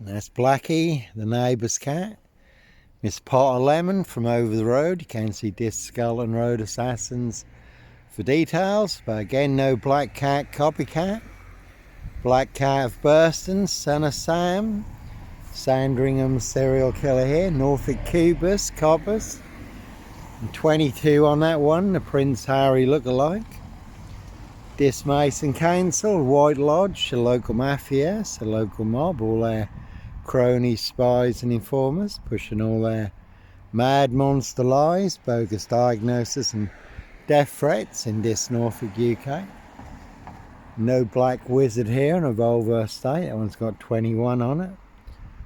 That's Blackie, the neighbour's cat. Miss Pot of Lemon from over the road. You can see Scotland Road Assassins for details, but again, no black cat copycat. Black cat of Burston, son of Sam. Sandringham serial killer here. Norfolk Cubus, Coppers. And 22 on that one, the Prince Harry look-alike. Mason Council, White Lodge, the local mafia, the local mob, all their cronies, spies and informers, pushing all their mad monster lies, bogus diagnoses and death threats in this Norfolk, UK. No black wizard here in a Volvo estate, that one's got 21 on it.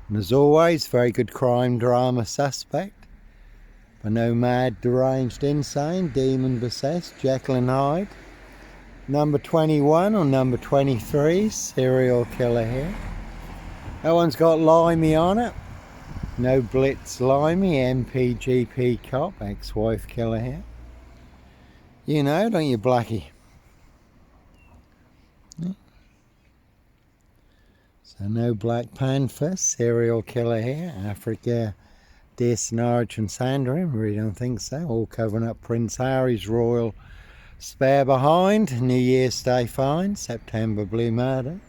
And as always, very good crime drama suspect. But no mad, deranged, insane, demon possessed, Jekyll and Hyde. Number 21 or number 23, serial killer here. That one's got Limey on it. No blitz Limey, MPGP cop, ex-wife killer here. You know, don't you, Blackie? So no Black Panther, serial killer here. Africa, Norwich and Sandringham, really don't think so. All covering up Prince Harry's royal spare behind. New Year's Day fine, September blue murder.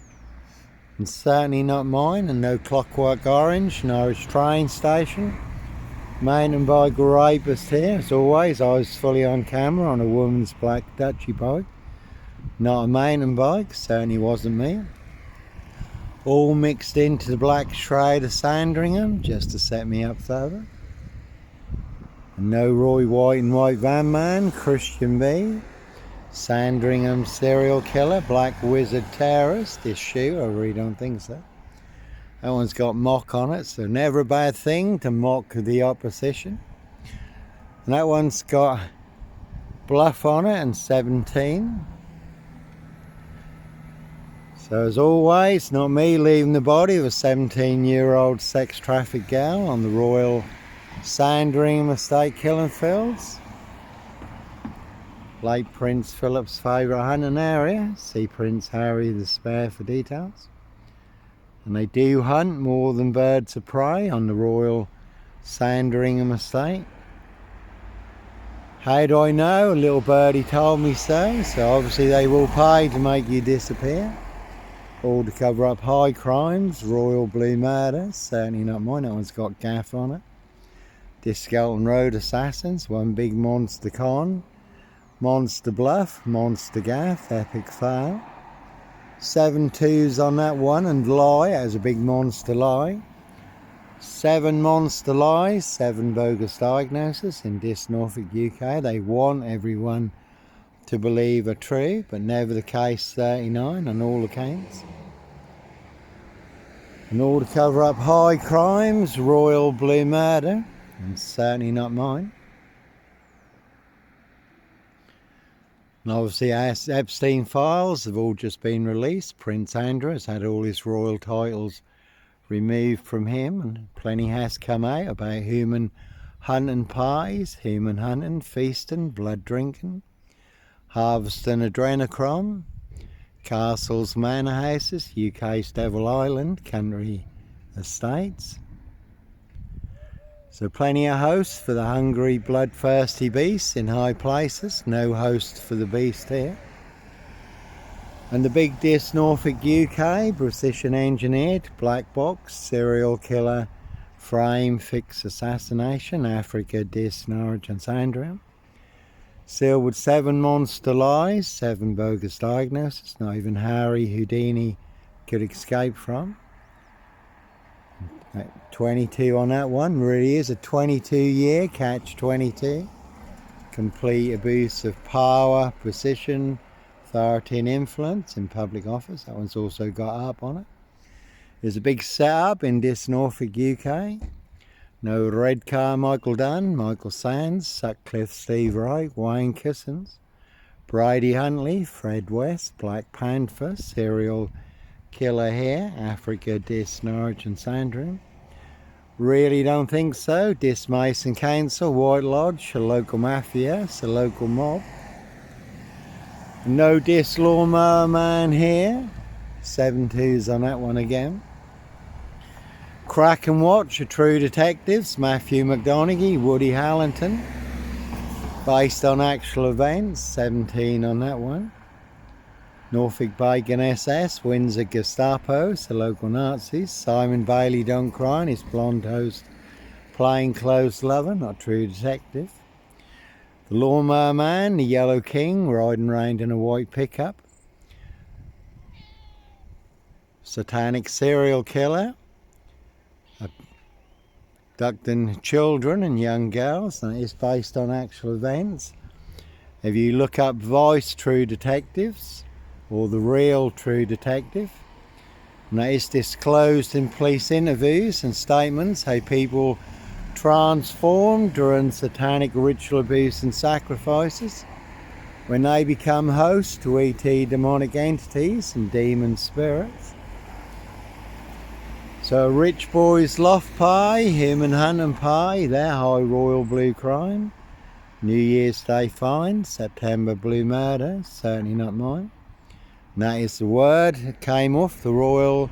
And certainly not mine, and no Clockwork Orange, Norwich train station. Mountain bike rapist here, as always. I was fully on camera on a woman's black Dutchy bike. Not a mountain bike, certainly wasn't me. All mixed into the black shroud of Sandringham, just to set me up further. And no Roy White and White Van Man, Christian B. Sandringham serial killer, black wizard terrorist issue, I really don't think so. That one's got mock on it, so never a bad thing to mock the opposition. And that one's got Bluff on it and 17. So as always, not me leaving the body of a 17-year-old sex trafficked gal on the Royal Sandringham estate killing fields. Late Prince Philip's favourite hunting area. See Prince Harry the Spare for details. And they do hunt more than birds of prey on the Royal Sandringham estate. How do I know? A little birdie told me so. So obviously they will pay to make you disappear. All to cover up high crimes, royal blue murder, certainly not mine. That one's got gaff on it. Skelton Road Assassins, one big monster con. Monster Bluff, Monster Gaff, epic fail. 7 2s on that one, and lie as a big monster lie. 7 monster lies, 7 bogus diagnoses in this Norfolk, UK. They want everyone to believe are true, but never the case 39 on all accounts. And all to cover up high crimes, royal blue murder, and certainly not mine. And obviously Epstein files have all just been released. Prince Andrew has had all his royal titles removed from him, and plenty has come out about human hunting parties, human hunting, feasting, blood drinking, harvesting adrenochrome, castles, manor houses, UK's Devil Island, country estates. So plenty of hosts for the hungry, bloodthirsty beasts in high places. No host for the beast here. And the big Norfolk, UK, precision engineered, black box, serial killer, frame, fix assassination, Africa, Norwich and Sandringham. Sealed with 7 monster lies, 7 bogus diagnoses, not even Harry Houdini could escape from. 22 on that one, really is a 22-year catch 22. Complete abuse of power, position, authority and influence in public office. That one's also got up on it. There's a big setup in this Norfolk, UK. No Red Car Michael Dunn, Michael Sands, Sutcliffe Steve Wright, Wayne Kissons, Brady Huntley, Fred West, Black Panther, serial killer here, Africa, Norwich and Sandringham. Really don't think so. Mason Council, White Lodge, a local mafia, a local mob. No Lawnmower Man here. 7 2s on that one again. Crack and Watch, a True Detectives, Matthew McConaughey, Woody Harrelson, based on actual events, 17 on that one. Norfolk Bacon SS, Windsor Gestapos, the local Nazis. Simon Bailey Don't Cry, his blonde host, Plainclothes Lover, not True Detective. The Lawnmower Man, the Yellow King, riding around in a white pickup. Satanic Serial Killer, abducting children and young girls, and it is based on actual events. If you look up Vice True Detectives, or The Real True Detective, and that is disclosed in police interviews and statements how people transform during satanic ritual abuse and sacrifices when they become hosts to ET demonic entities and demon spirits. So Rich Boys Loft Pie, Human Hunting Pie, their High Royal Blue Crime. New Year's Day Find, September Blue Murder, certainly not mine. And that is the word that came off the Royal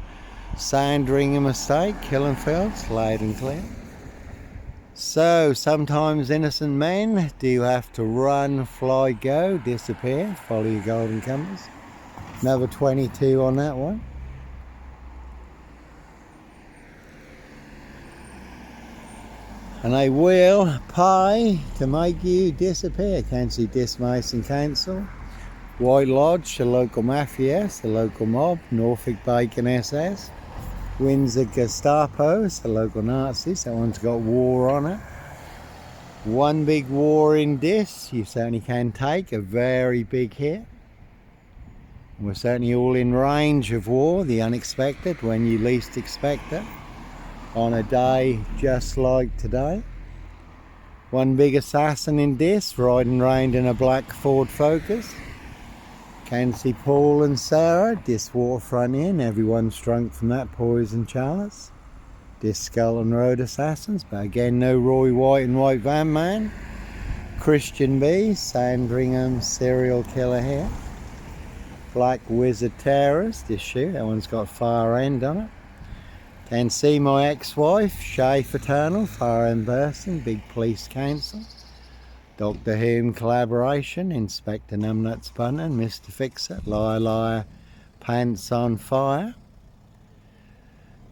Sandringham estate, Killenfields, loud and clear. So sometimes innocent men do have to run, fly, go, disappear, follow your golden compass. Another 22 on that one. And they will pay to make you disappear. Cancel Dismason Council. White Lodge, the local mafia, the local mob. Norfolk Bacon SS. Windsor Gestapos, the local Nazis. That one's got war on it. One big war in this. You certainly can take a very big hit. We're certainly all in range of war, the unexpected, when you least expect it. On a day just like today. One big assassin in this, riding round in a black Ford Focus. Can see Paul and Sarah, this waterfront inn, everyone's drunk from that poison chalice. This Skull and Road assassins, but again no Roy White and White Van Man. Christian B, Sandringham serial killer here. Black Wizard Terrorist, this shoe, that one's got far end on it. Can see my ex-wife, Shay Fraternal, Far End Burston, Big Police Council. Doctor Who collaboration, Inspector Numbnuts Bunter, Mr. Fixer, Liar Liar, Pants on Fire.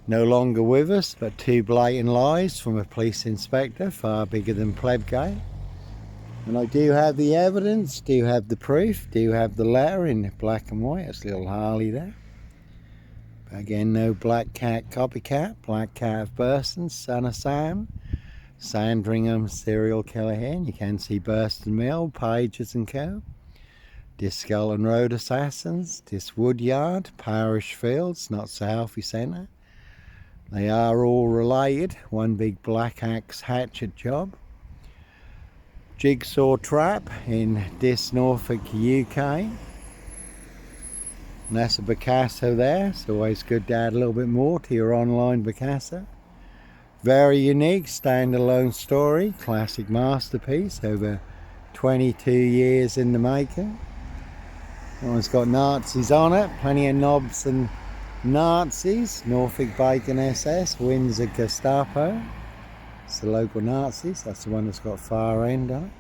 No longer with us, but two blatant lies from a police inspector, far bigger than Plebgate. And I do have the evidence, do have the proof, do have the letter in black and white. That's little Harley there. Again, no Black Cat Copycat, Black Cat of Burston, Son of Sam, Sandringham serial killer here. And you can see Burston Mill, Pages and Co. This Skull and Road assassins, this Woodyard, Parish Fields, not so healthy centre. They are all related, one big black axe hatchet job. Jigsaw Trap in this Norfolk, UK. And that's a Picasso there. It's always good to add a little bit more to your online Picasso. Very unique, standalone story, classic masterpiece, over 22 years in the making. That one's got Nazis on it, plenty of knobs and Nazis. Norfolk Bacon SS, Windsor Gestapo. It's the local Nazis, that's the one that's got far end on it.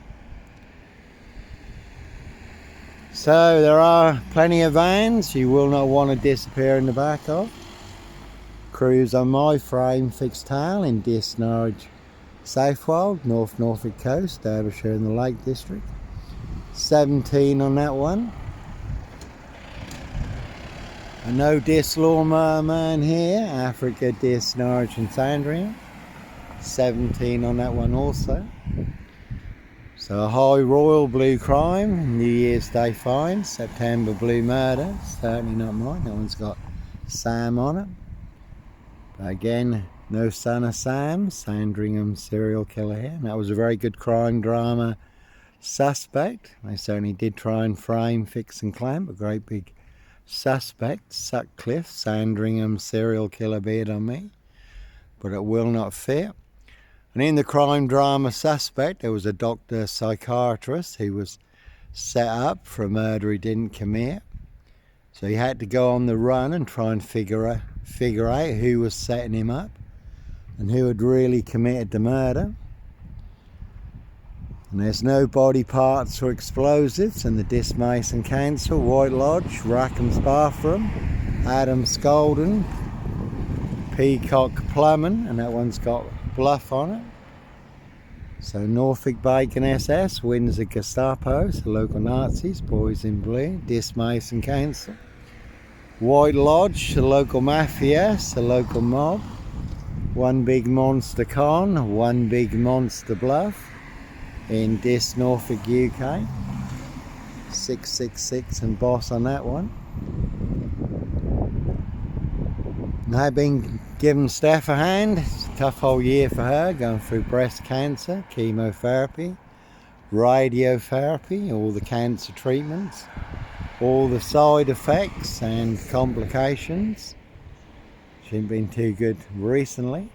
So there are plenty of vans you will not want to disappear in the back of. Cruise on my frame fixed tail in Dis Norwich, Southwold, North Norfolk Coast, Derbyshire in the Lake District. 17 on that one. A no Dis Lawnmower Man here, Africa, Dis Norwich and Sandringham. 17 on that one also. So a High Royal Blue Crime, New Year's Day Find, September Blue Murder, certainly not mine, that one's got Sam on it. But again, no Son of Sam, Sandringham serial killer here. And that was a very good crime drama suspect. They certainly did try and frame, fix and clamp a great big suspect, Sutcliffe, Sandringham serial killer beard on me. But it will not fit. And in the crime drama Suspect, there was a doctor psychiatrist who was set up for a murder he didn't commit. So he had to go on the run and try and figure out who was setting him up. and who had really committed the murder. And there's no body parts or explosives in the Dismason Council, White Lodge, Rackham's Bathroom, Adams Golden, Peacock Plumbing, and that one's got Bluff on it. So Norfolk Bacon SS, Windsor Gestapos, the local Nazis, Boys in Blue, Dismason Council, White Lodge, the local Mafias, the local mob, One Big Monster Con, One Big Monster Bluff in Dis, Norfolk, UK. 666 and boss on that one. And I've been giving Steph a hand. It's a tough whole year for her, going through breast cancer, chemotherapy, radiotherapy, all the cancer treatments, all the side effects and complications. She ain't been too good recently.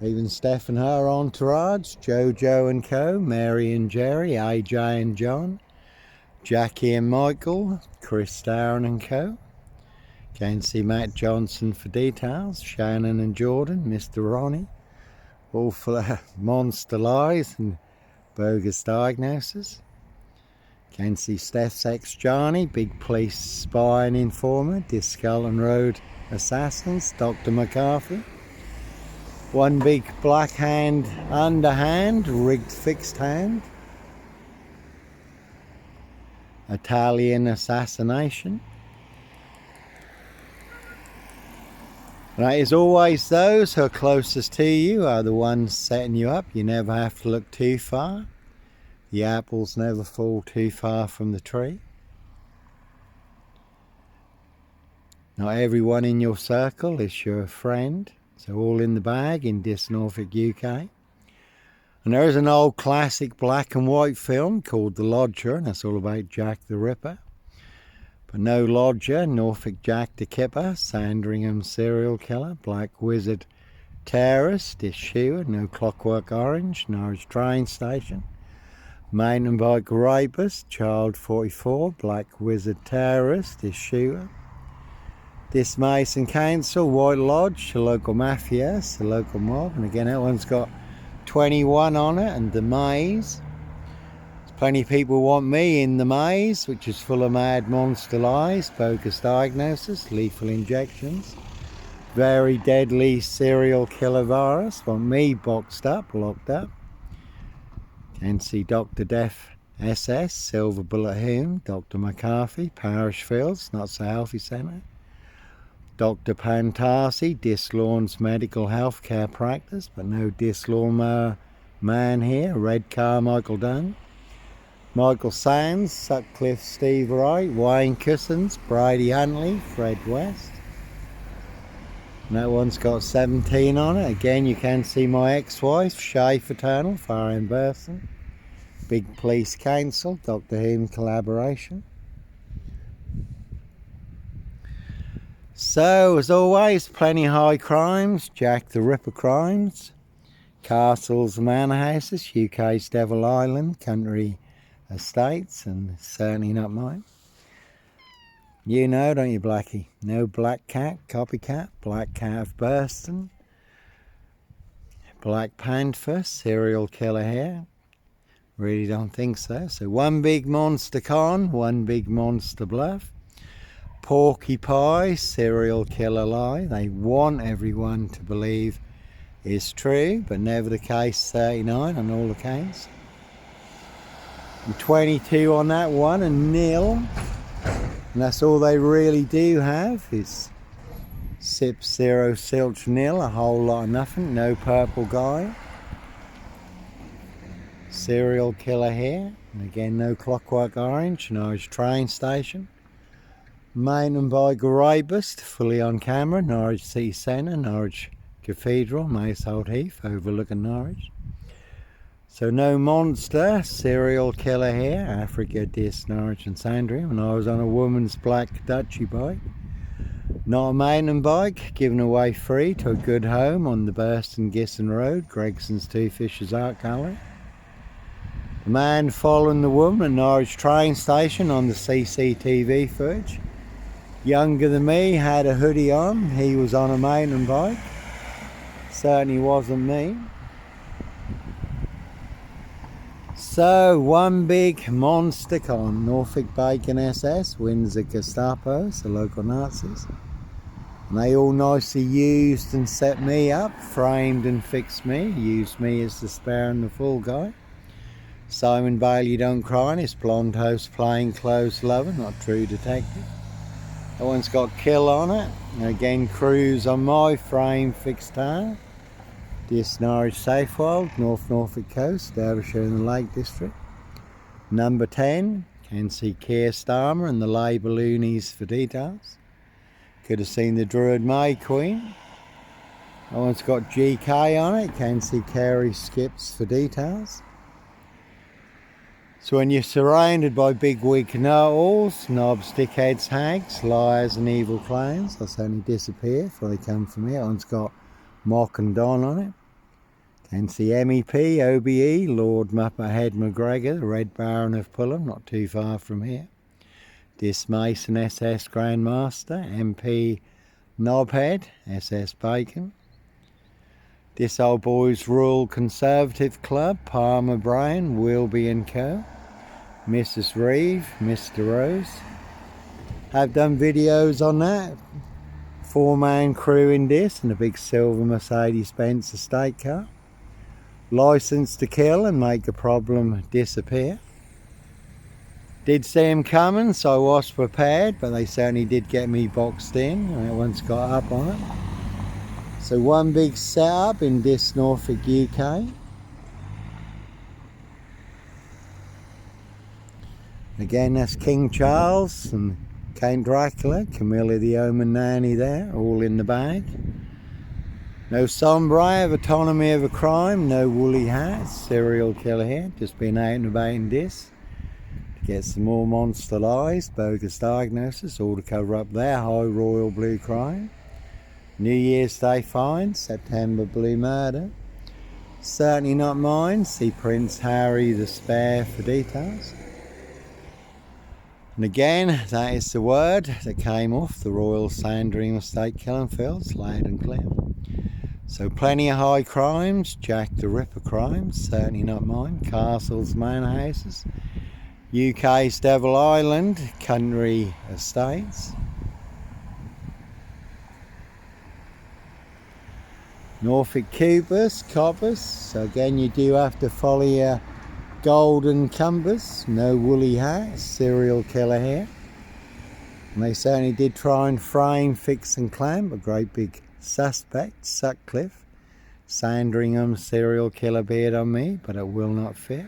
Even Steph and her entourage, Jojo and Co, Mary and Jerry, AJ and John, Jackie and Michael, Chris Darren and Co. Can see Matt Johnson for details, Shannon and Jordan, Mr. Ronnie, all full of monster lies and bogus diagnoses. Can see Steph's ex Johnny, big police spy and informer, Discull and Road assassins, Dr. McCarthy. One big black hand, underhand, rigged fixed hand. Italian assassination. Right, as always, those who are closest to you are the ones setting you up. You never have to look too far. The apples never fall too far from the tree. Not everyone in your circle is your friend. So all in the bag in Dis, Norfolk, UK. And there is an old classic black and white film called The Lodger, and that's all about Jack the Ripper. But no lodger, Norfolk Jack the Kipper, Sandringham serial killer, Black Wizard terrorist, Dishewer, no Clockwork Orange, Norwich train station, mountain bike rapist, Child 44, Black Wizard terrorist, Dishewer. Dismason Council, White Lodge, the local mafias, the local mob, and again that one's got 21 on it, and the maze. There's plenty of people want me in the maze, which is full of mad monster lies, bogus diagnoses, lethal injections, very deadly serial killer virus, want me boxed up, locked up. Can see Dr. Death SS, Silver Bullet Hume, Dr. McCarthy, Parish Fields, Not So Healthy Centre, Dr. Pantasi, Dislawns Medical Healthcare Practice, but no Dislawn man here. Red Carmichael Dunn, Michael Sands, Sutcliffe Steve Wright, Wayne Cussons, Brady Huntley, Fred West. And that one's got 17 on it. Again, you can see my ex-wife, Shay Fraternal, far in Burston. Big Police Council, Dr. Hume collaboration. So, as always, plenty of high crimes, Jack the Ripper crimes, castles, manor houses, UK's Devil Island, country estates, and certainly not mine. You know, don't you, Blackie? No Black Cat, Copycat, Black Cat of Burston, Black Panther, serial killer here. Really don't think so. So, One Big Monster Con, One Big Monster Bluff. Porky Pie, serial killer lie. They want everyone to believe is true, but never the case. 39 on all accounts. And 22 on that one, and nil. And that's all they really do have is Sip 0 Silch nil, a whole lot of nothing. No purple guy. Serial killer here. And again, no Clockwork Orange, Norwich train station. Mountain bike rapist, fully on camera, Norwich City Centre, Norwich Cathedral, Macehold Heath, overlooking Norwich. So no monster, serial killer here, Africa, Dis, Norwich and Sandringham, and I was on a woman's black Dutchy bike. Not a mountain bike, given away free to a good home on the Burston Gisson Road, Gregson's Two Fishers Art Gallery. The man following the woman at Norwich train station on the CCTV footage. younger than me, had a hoodie on. He was on a mountain bike. Certainly wasn't me. So, one big monster con. Norfolk Bacon SS, Windsor Gestapos, the local Nazis. And they all nicely used and set me up, framed and fixed me, used me as the spare and the full guy. Simon Bale, you don't cry, and his blonde host plain clothes lover, not true detective. That one's got Kill on it. And again, Cruise on my frame fixed tire. This Norwich Safewold, North Norfolk Coast, Derbyshire in the Lake District. Number 10, can see Keir Starmer and the Labour loonies for details. Could have seen the Druid May Queen. That one's got GK on it, can see Carey Skips for details. So when you're surrounded by big wig know-alls, knobs, dickheads, hags, liars and evil clowns, they'll certainly disappear before they come for me. That one's got Mock and Don on it. Can see MEP, OBE, Lord Mupperhead McGregor, the Red Baron of Fulham, not too far from here. This Mason SS Grandmaster, MP Knobhead, SS Bacon. This old boy's Rural Conservative Club, Palmer Brown, Wilby and Co. Mrs. Reeve, Mr. Rose. Have done videos on that. 4-man crew in this and a big silver Mercedes-Benz estate car. Licensed to kill and make a problem disappear. Did see him coming, so I was prepared, but they certainly did get me boxed in. And that one's got up on it. So one big setup in this Norfolk, UK. Again, that's King Charles and Count Dracula, Camilla the Omen Nanny there, all in the bag. No sombrero of autonomy of a crime, no woolly hats, serial killer here, just been out and about in this. Get some more monster lies, bogus diagnosis, all to cover up their high royal blue crime. New Year's Day find, September blue murder. Certainly not mine, see Prince Harry the Spare for details. And again, that is the word that came off the Royal Sandringham Estate killing fields, loud and clear. So plenty of high crimes, Jack the Ripper crimes, certainly not mine. Castles, manor houses. UK's Devil Island, country estates. Norfolk Cubus, coppers. So again, you do have to follow your golden cumbers. No woolly hats, serial killer here. And they certainly did try and frame, fix and clamp a great big suspect, Sutcliffe. Sandringham serial killer beard on me, but it will not fit.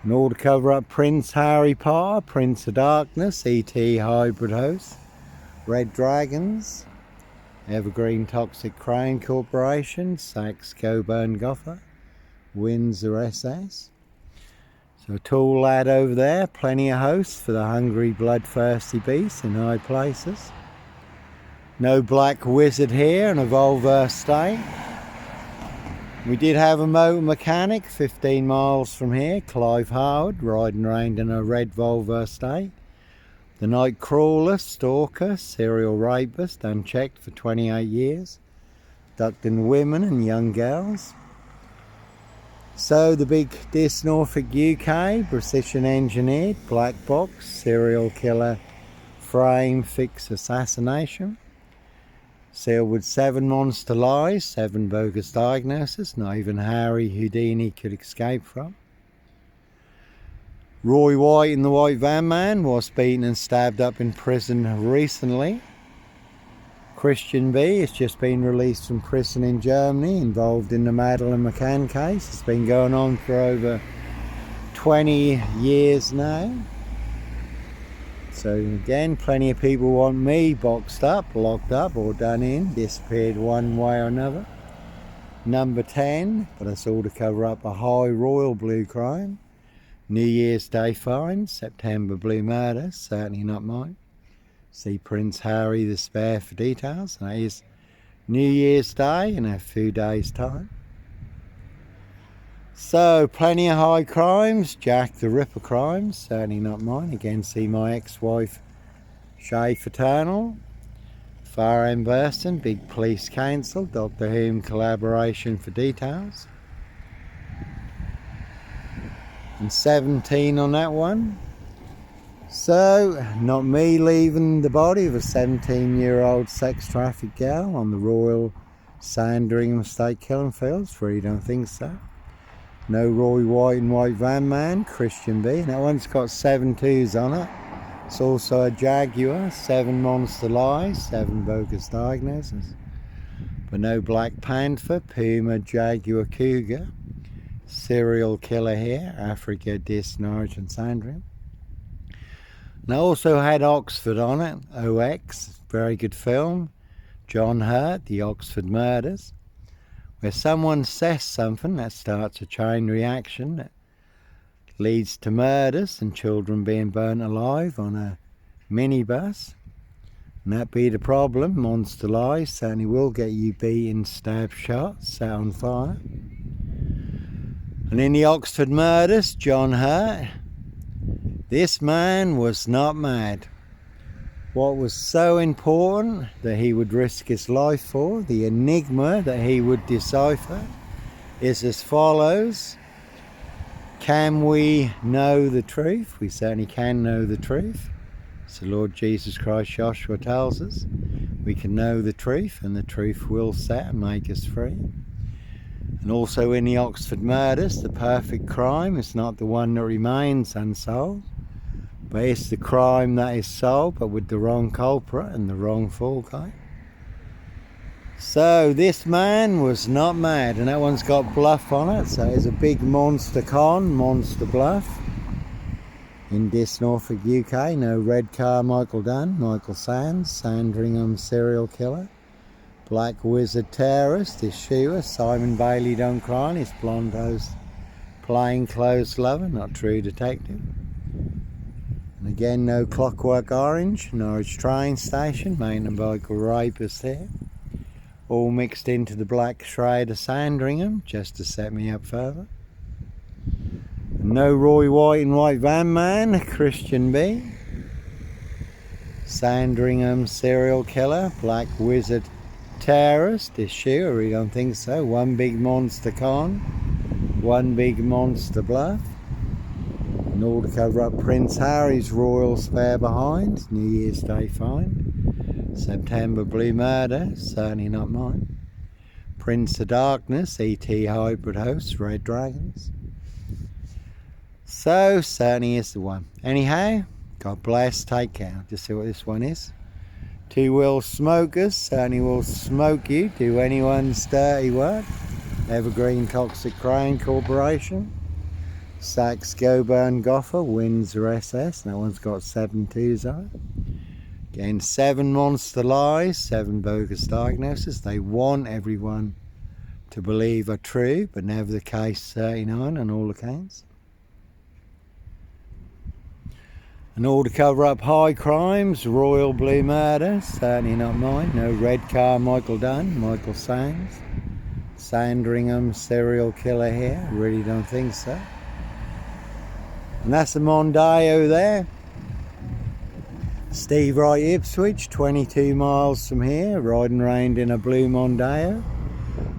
And all to cover up Prince Harry Potter, Prince of Darkness, E.T. Hybrid Host, Red Dragons, Evergreen Toxic Crown Corporation, Saxe Coburn Gotha, Windsor SS. So a tall lad over there, plenty of hosts for the hungry bloodthirsty beasts in high places. No black wizard here and a Volvo estate. We did have a motor mechanic 15 miles from here, Clive Howard, riding around in a red Volvo estate. The night crawler, stalker, serial rapist, unchecked for 28 years, abducting women and young girls. So the big Dis Norfolk UK, precision engineered, black box, serial killer, frame, fix, assassination. Sealed with 7 monster lies, 7 bogus diagnoses, not even Harry Houdini could escape from. Roy White and the White Van Man was beaten and stabbed up in prison recently. Christian B has just been released from prison in Germany, involved in the Madeleine McCann case. It's been going on for over 20 years now. So again, plenty of people want me boxed up, locked up or done in, disappeared one way or another. Number 10, but it's all to cover up a high royal blue crime. New Year's Day find, September blue murder, certainly not mine. See Prince Harry the Spare for details. That is New Year's Day in a few days' time. So, plenty of high crimes. Jack the Ripper crimes, certainly not mine. Again, see my ex-wife, Shay Fraternal. Far End Burston, Big Police Council, Doctor Who collaboration for details. And 17 on that one. So, not me leaving the body of a 17-year-old sex trafficked girl on the Royal Sandringham State Killing Fields. Really don't think so. No Roy White and White Van Man, Christian B. And that one's got 7 2s on it. It's also a Jaguar, 7 Monster Lies, 7 Bogus Diagnoses. But no Black Panther, Puma, Jaguar, Cougar. Serial Killer here, Africa, Dis, Norwich and Sandringham. And I also had Oxford on it, OX, very good film. John Hurt, The Oxford Murders, where someone says something that starts a chain reaction that leads to murders and children being burnt alive on a minibus. And that be the problem. Monster Lies certainly will get you beaten, stabbed, shot, set on fire. And in the Oxford Murders, John Hurt, this man was not mad. What was so important that he would risk his life for, the enigma that he would decipher, is as follows. Can we know the truth? We certainly can know the truth. As the Lord Jesus Christ, Joshua tells us, we can know the truth and the truth will set and make us free. And also in the Oxford Murders, the perfect crime is not the one that remains unsolved, but it's the crime that is solved, but with the wrong culprit and the wrong fall guy. So this man was not mad, and that one's got Bluff on it, so it's a big monster con, Monster Bluff. In Dis, Norfolk, UK, no Red Car, Michael Dunn, Michael Sands, Sandringham serial killer. Black Wizard terrorist, his shooter, Simon Bailey don't cry, his blonde host, plain clothes lover, not true detective. And again, no Clockwork Orange, Norwich train station, mountain bike rapist here. All mixed into the black shroud of Sandringham, just to set me up further. And no Roy White and White Van Man, Christian B. Sandringham serial killer, Black Wizard terrorist, is she? I really don't think so. One big monster con, one big monster bluff. And all to cover up Prince Harry's royal spare behind, New Year's Day find. September Blue Murder, certainly not mine. Prince of Darkness, E.T. hybrid host, Red Dragons. So, certainly is the one. Anyhow, God bless, take care. Just see what this one is. Two-wheel smokers, certainly will smoke you, do anyone's dirty work. Evergreen Toxic Crane Corporation. Saks Goburn Goffer, Windsor SS, that one's got 7 2s on it. Again, 7 Monster Lies, 7 Bogus Diagnoses. They want everyone to believe are true, but never the case 39 on all accounts. And all to cover up high crimes, Royal Blue Murder, certainly not mine. No Red Car, Michael Dunn, Michael Sands. Sandringham serial killer here, really don't think so. And that's the Mondeo there. Steve Wright, Ipswich, 22 miles from here, riding around in a blue Mondeo.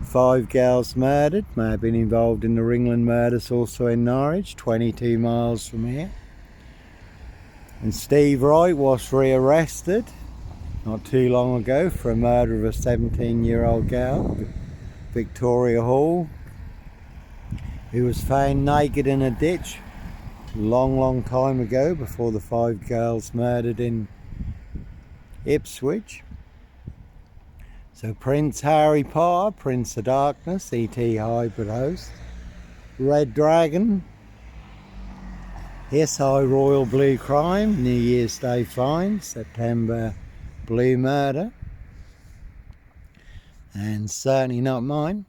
5 girls murdered, may have been involved in the Ringland murders also in Norwich, 22 miles from here. And Steve Wright was rearrested not too long ago for a murder of a 17-year-old girl, Victoria Hall, who was found naked in a ditch long time ago, before the 5 girls murdered in Ipswich. So Prince Harry Potter, Prince of Darkness, E.T. hybrid host, Red Dragon, SI Royal Blue Crime, New Year's Day find, September Blue Murder, and certainly not mine.